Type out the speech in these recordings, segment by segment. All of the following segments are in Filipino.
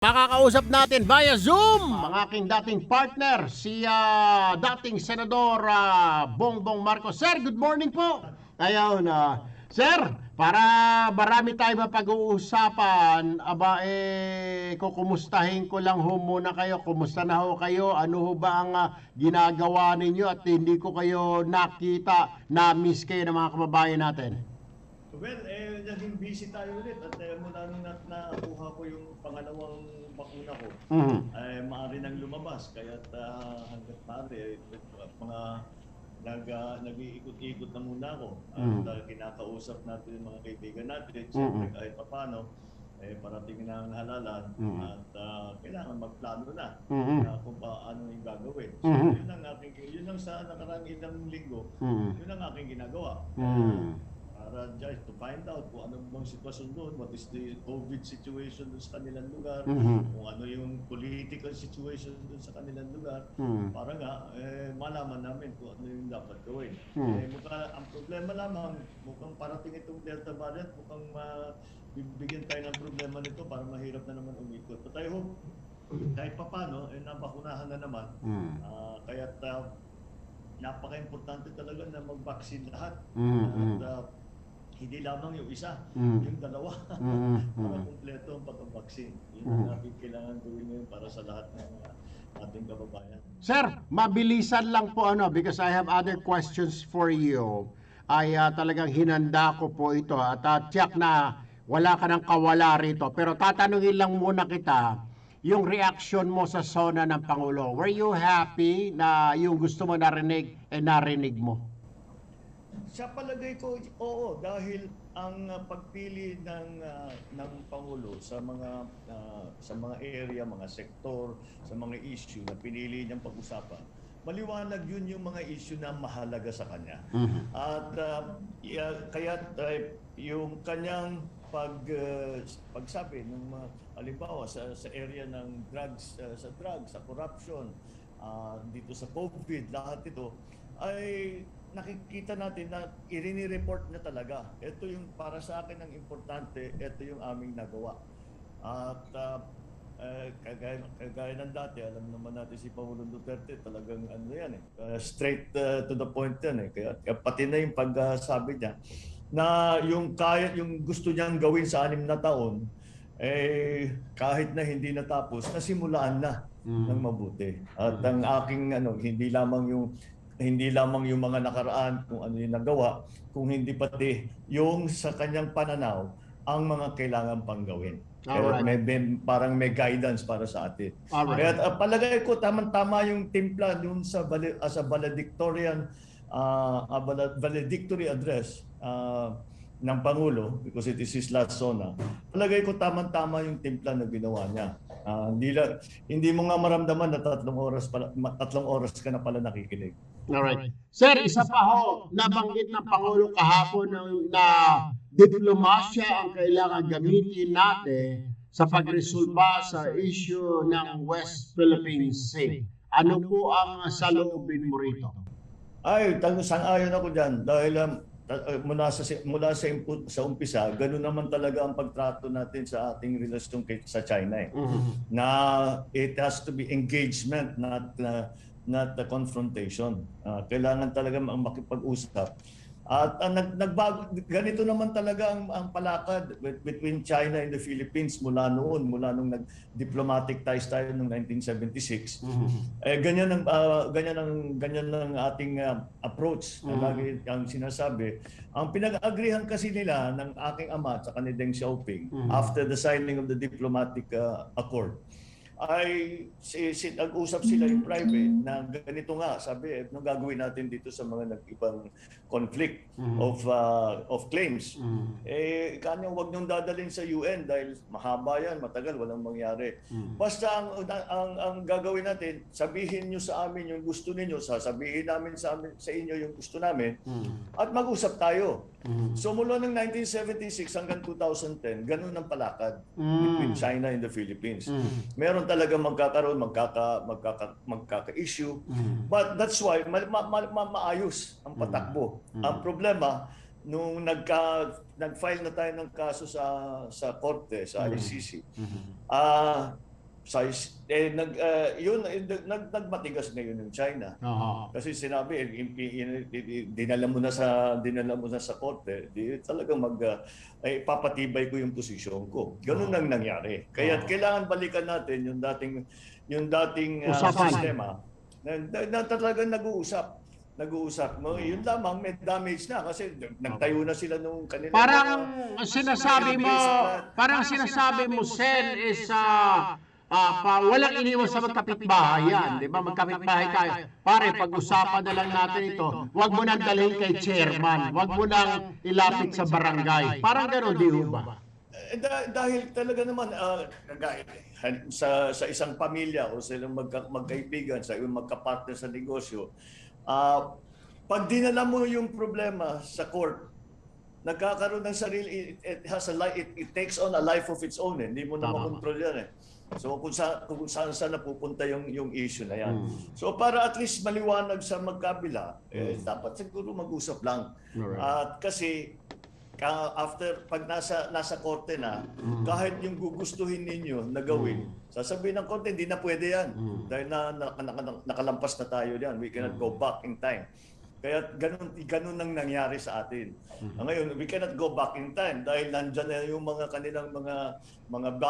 Makakausap natin via Zoom ang aking dating partner, si dating Senador Bongbong Marcos. Sir, good morning po. Ayun, sir, para marami tayo mapag-uusapan, kukumustahin ko lang ho muna kayo. Kumusta na ho kayo? Ano ho ba ang ginagawa ninyo at hindi ko kayo nakita, na-miss kayo ng mga kababayan natin? Well, naging busy tayo ulit at mula nung nakuha ko yung pangalawang bakuna ko, ay maaari nang lumabas. Kaya hanggat maaari, nag-iikot-ikot na muna ako. At kinakausap natin yung mga kaibigan natin. Siyempre kahit papano, parating na ang halalan at kailangan magplano na kung paano yung gagawin. So, yun lang sa nakarang ilang linggo, yun ang aking ginagawa. Para just to find out kung ano bang sitwasyon doon, what is the COVID situation doon sa kanilang lugar, kung ano yung political situation doon sa kanilang lugar, para nga malaman namin kung ano yung dapat gawin. Ang problema lamang, mukhang parating itong Delta variant, mukhang bibigyan tayo ng problema nito para mahirap na naman umikot. But I hope, kahit papano, nabakunahan na naman. Kaya't napaka-importante talaga na mag-vaccine lahat. At hindi lamang yung isa, yung dalawa, para kumpleto ang pag-vaccine. Yun ang natin kailangan gawin ngayon para sa lahat ng ating kababayan. Sir, mabilisan lang po because I have other questions for you. Ay talagang hinanda ko po ito at tiyak na wala ka ng kawala rito. Pero tatanungin lang muna kita, yung reaction mo sa SONA ng Pangulo. Were you happy na yung gusto mo narinig, narinig mo? Sa palagay ko, oo, dahil ang pagpili ng Pangulo sa mga area, mga sektor, sa mga issue na pinili niyang pag-usapan, maliwanag yun yung mga issue na mahalaga sa kanya. At kaya yung kanyang pagsabi ng halimbawa sa area ng drugs, sa corruption, dito sa COVID, lahat ito ay nakikita natin na irini-report na talaga. Ito yung para sa akin ang importante, ito yung aming nagawa. At kagaya ng dati, alam naman natin si Pangulong Duterte, talagang yan straight to the point yan Kaya pati na yung pagsabi niya na yung gusto niyang gawin sa 6 na taon, kahit na hindi natapos, nasimulaan na ng mabuti. At ang aking hindi lamang yung mga nakaraan kung ano yung nagawa, kung hindi pati yung sa kanyang pananaw ang mga kailangan pang gawin. Kaya parang may guidance para sa atin. Kaya palagay ko tamang-tama yung timpla dun sa valedictory address ng Pangulo, because it is his last SONA. Palagay ko tamang-tama yung timpla na ginawa niya. Hindi mo nga maramdaman na 3 oras ka na pala nakikinig. Alright. Sir, isa pa ho, nabanggit ng Pangulo kahapon na diplomasya ang kailangan gamitin natin sa pagresolba sa issue ng West Philippine Sea. Ano po ang saloobin mo rito? Sang-ayon ako dyan dahil sa umpisa, gano'n naman talaga ang pagtrato natin sa ating relasyon sa China na it has to be engagement, not the confrontation. Kailangan talaga makipag-usap. At nagbago, ganito naman talaga ang palakad between China and the Philippines mula nung nag-diplomatic ties tayo noong 1976. Ganyan ang ating approach. Lagi ang sinasabi. Ang pinag-agreehan kasi nila ng aking ama at ni Deng Xiaoping after the signing of the diplomatic accord ay nag-usap sila in private na ganito nga, sabi, anong gagawin natin dito sa mga nag-ibang conflict of claims. Kanyang wag niyong dadalhin sa UN dahil mahaba yan, matagal, walang mangyari. Basta ang gagawin natin, sabihin niyo sa amin yung gusto niyo, sasabihin namin sa inyo yung gusto namin, at mag-usap tayo. So mula ng 1976 hanggang 2010, ganun ang palakad between China and the Philippines. Meron talaga magkaka-issue. But that's why maayos ang patakbo. Ang problema, nung nag-file na tayo ng kaso sa korte, sa ICC, nagmatigas ngayon yung China. Oo. Kasi sinabi dinala mo na sa korte, di talagang ay papatibay ko yung posisyon ko. Ganun ang nangyari. Kaya kailangan balikan natin yung dating Usapan. sistema na talagang nag-uusap mo. Yun lamang may damage na kasi nagtayo na sila nung kanila. Parang sinasabi mo, Sen, is walang iniwan sa magkapitbahay yan, di ba? Magkapitbahay tayo. Pare, pag-usapan na lang natin ito. Huwag mo nang dalhin kay chairman. Huwag mo nang ilapit sa barangay. Parang gano'n, di ba? Dahil talaga naman sa isang pamilya o sa ilang magkaibigan, sa ilang magkapartner sa negosyo, pag dinala mo yung problema sa court, nagkakaroon ng sarili, it takes on a life of its own. Hindi mo na makontrol yan eh. So kung saan napupunta yung issue na yan. So para at least maliwanag sa magkabila, dapat siguro mag-usap lang. At kasi after pag nasa korte na, kahit yung gugustuhin ninyo na gawin, sasabihin ng korte hindi na pwede yan. Dahil nakalampas na tayo diyan. We cannot go back in time. Kaya ganun ang nangyari sa atin. Ngayon, we cannot go back in time dahil nandiyan na yung mga kanilang mga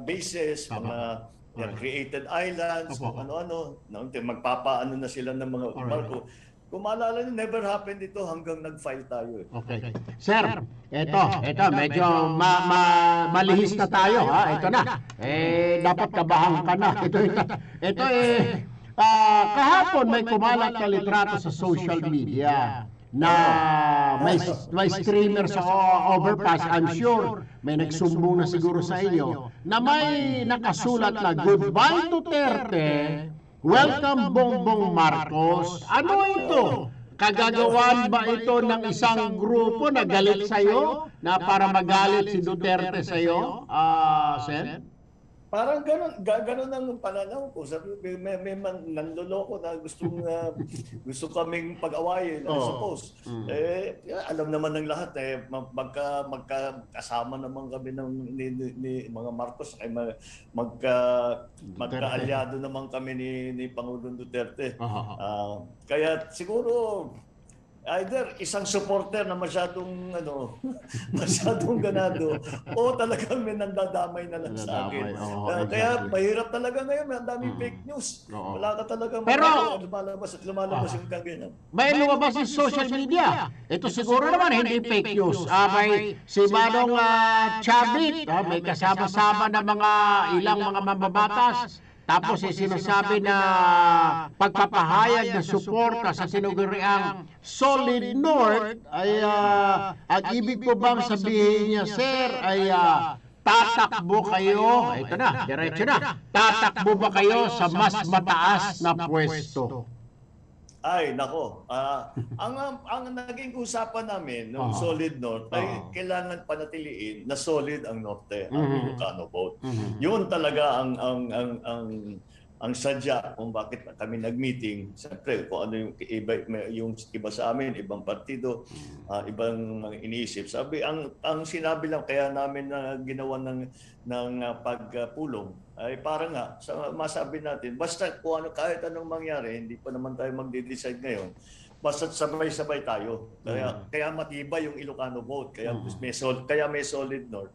bases, mga created islands, ano-ano. Magpapaano na sila ng mga barko. Kung maalala nyo, never happened ito hanggang nag-file tayo. Okay. Sir, eto, medyo malihis na tayo, ha? Ito na. Dapat kabahan ka na. Ito kahapon may kumalat na litrato sa social media na may streamer sa overpass. I'm sure may nagsumbong na siguro sa inyo na may nakasulat na "Goodbye Duterte, welcome Bongbong Marcos." Ano ito? Kagagawan ba ito ng isang grupo na galit sa'yo na para magalit si Duterte sa'yo, Sen? Parang ganun ang pananaw ko. Sabi, may nanloloko na gusto kaming pag-awayin, I suppose. Alam naman ng lahat magkasama naman kami ni mga Marcos, ay magkaalyado naman kami ni Pangulong Duterte. Kaya siguro either isang supporter na masyadong ganado o talagang may nandadamay na lang sa akin. Kaya mahirap talaga ngayon, may daming fake news. Wala ka talaga lumalabas yung ganyan. May lumabas sa social media. Ito siguro naman hindi fake news. May si Manong Chavit, may kasama-sama na ilang mga mambabatas. Tapos sinasabi na pagpapahayag na suporta sa tinaguriang Solid North ay ang ibig po bang sabihin niya, sir, ay tatakbo kayo, ito na, diretso na, tatakbo ba kayo sa mas mataas na pwesto? Ay, nako. Ang naging usapan namin ng Solid North ay kailangan panatiliin na solid ang Norte, ang Ilocano vote. Yun talaga ang sadya kung bakit kami nag-meeting. Siyempre, kung ano yung iba sa amin, ibang partido, ibang iniisip. Ang sinabi lang kaya namin na ginawa ng pagpulong ay parang masabi natin, basta kung kahit anong mangyari, hindi pa naman tayo magde-decide ngayon, basta sabay-sabay tayo. Kaya matibay yung Ilocano vote, kaya may Solid North.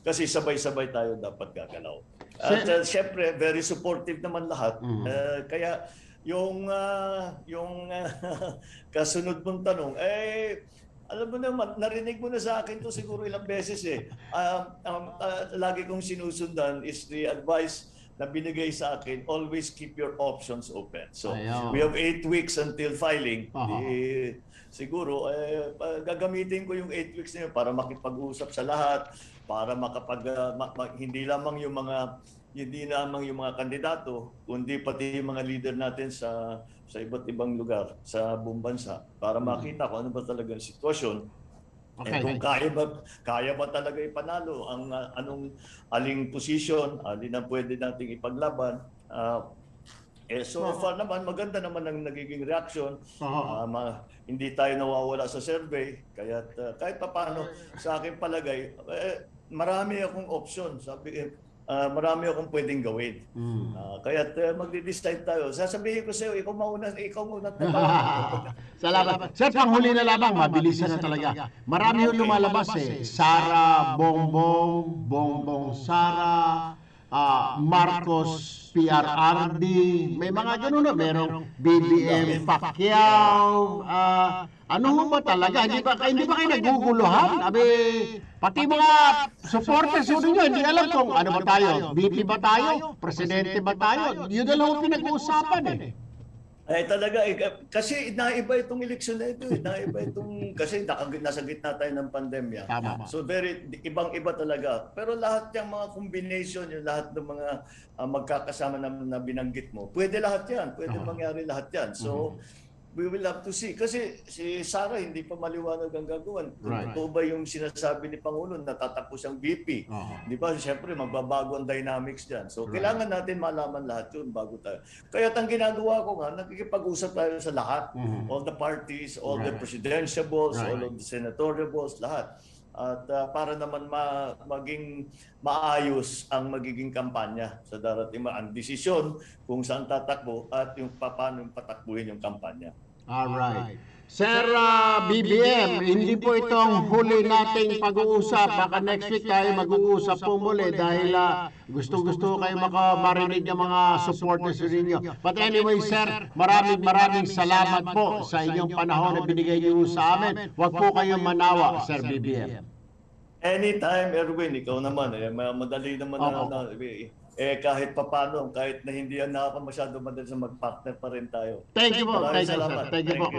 Kasi sabay-sabay tayo dapat gagalaw. At syempre, very supportive naman lahat. Kaya yung kasunod mong tanong, alam mo naman, narinig mo na sa akin to siguro ilang beses eh. Lagi kong sinusundan is the advice na binigay sa akin, always keep your options open. So, we have 8 weeks until filing. Siguro, gagamitin ko yung 8 weeks na yun para makipag-usap sa lahat, para hindi lamang yung mga kandidato, kundi pati yung mga leader natin sa iba't ibang lugar sa buong bansa para makita kung ano ba talaga ang sitwasyon. Okay. Kung kaya ba talaga ipanalo ang aling posisyon, alin ang pwede nating ipaglaban. So far naman, maganda naman ang nagiging reaction. Hindi tayo nawawala sa survey. Kaya kahit paano, sa aking palagay, marami akong option. marami akong pwedeng gawin. Kaya magde-decide tayo. Sasabihin ko sa iyo, ikaw muna Salamat. Sir, panghuli na lamang, mabilisan na talaga. Marami yung lumalabas Sara, Bongbong, Bongbong Sara, Marcos, PRRD, may mga ganun na. Merong BBM Pacquiao. Ano ba talaga? Hindi ba kayo naguguluhan? Pati mga supporters ninyo, hindi alam kung ano ba tayo, VP ba tayo, presidente ba tayo. Yun na lang ang pinag-uusapan Talaga kasi naiba itong eleksyon na ito kasi nasa gitna tayo ng pandemya. Tama. So ibang-iba talaga. Pero lahat yung mga combination, yung lahat ng mga magkakasama na binanggit mo, pwede lahat yan. Pwede mangyari lahat yan. So we will have to see. Kasi si Sara hindi pa maliwanag ang gagawin. Right. Ito ba yung sinasabi ni Pangulo na tatakbo siyang VP? Di ba? Siyempre, magbabago ang dynamics dyan. So, kailangan natin malaman lahat yun bago tayo. Kaya ang ginagawa ko nga, nakikipag-usap tayo sa lahat. All the parties, all the presidentiables, all of the senatoriables, lahat. At para naman maging maayos ang magiging kampanya sa darating ang desisyon kung saan tatakbo at yung paano yung patakbuhin yung kampanya. Alright. Sir BBM, hindi po itong huli nating pag-uusap. Baka next week tayo mag-uusap po muli dahil gusto kayo marinig ng mga supporters ninyo. But anyway, sir, maraming salamat po sa inyong panahon na binigay niyo sa amin. Huwag po kayong manawa, Sir BBM. Anytime, Erwin, ikaw naman. Madali naman kahit papano, kahit na hindi yan masyado madali sa mag-partner pa rin tayo. Thank you po. Maraming Thank you, sir. salamat. Thank you po.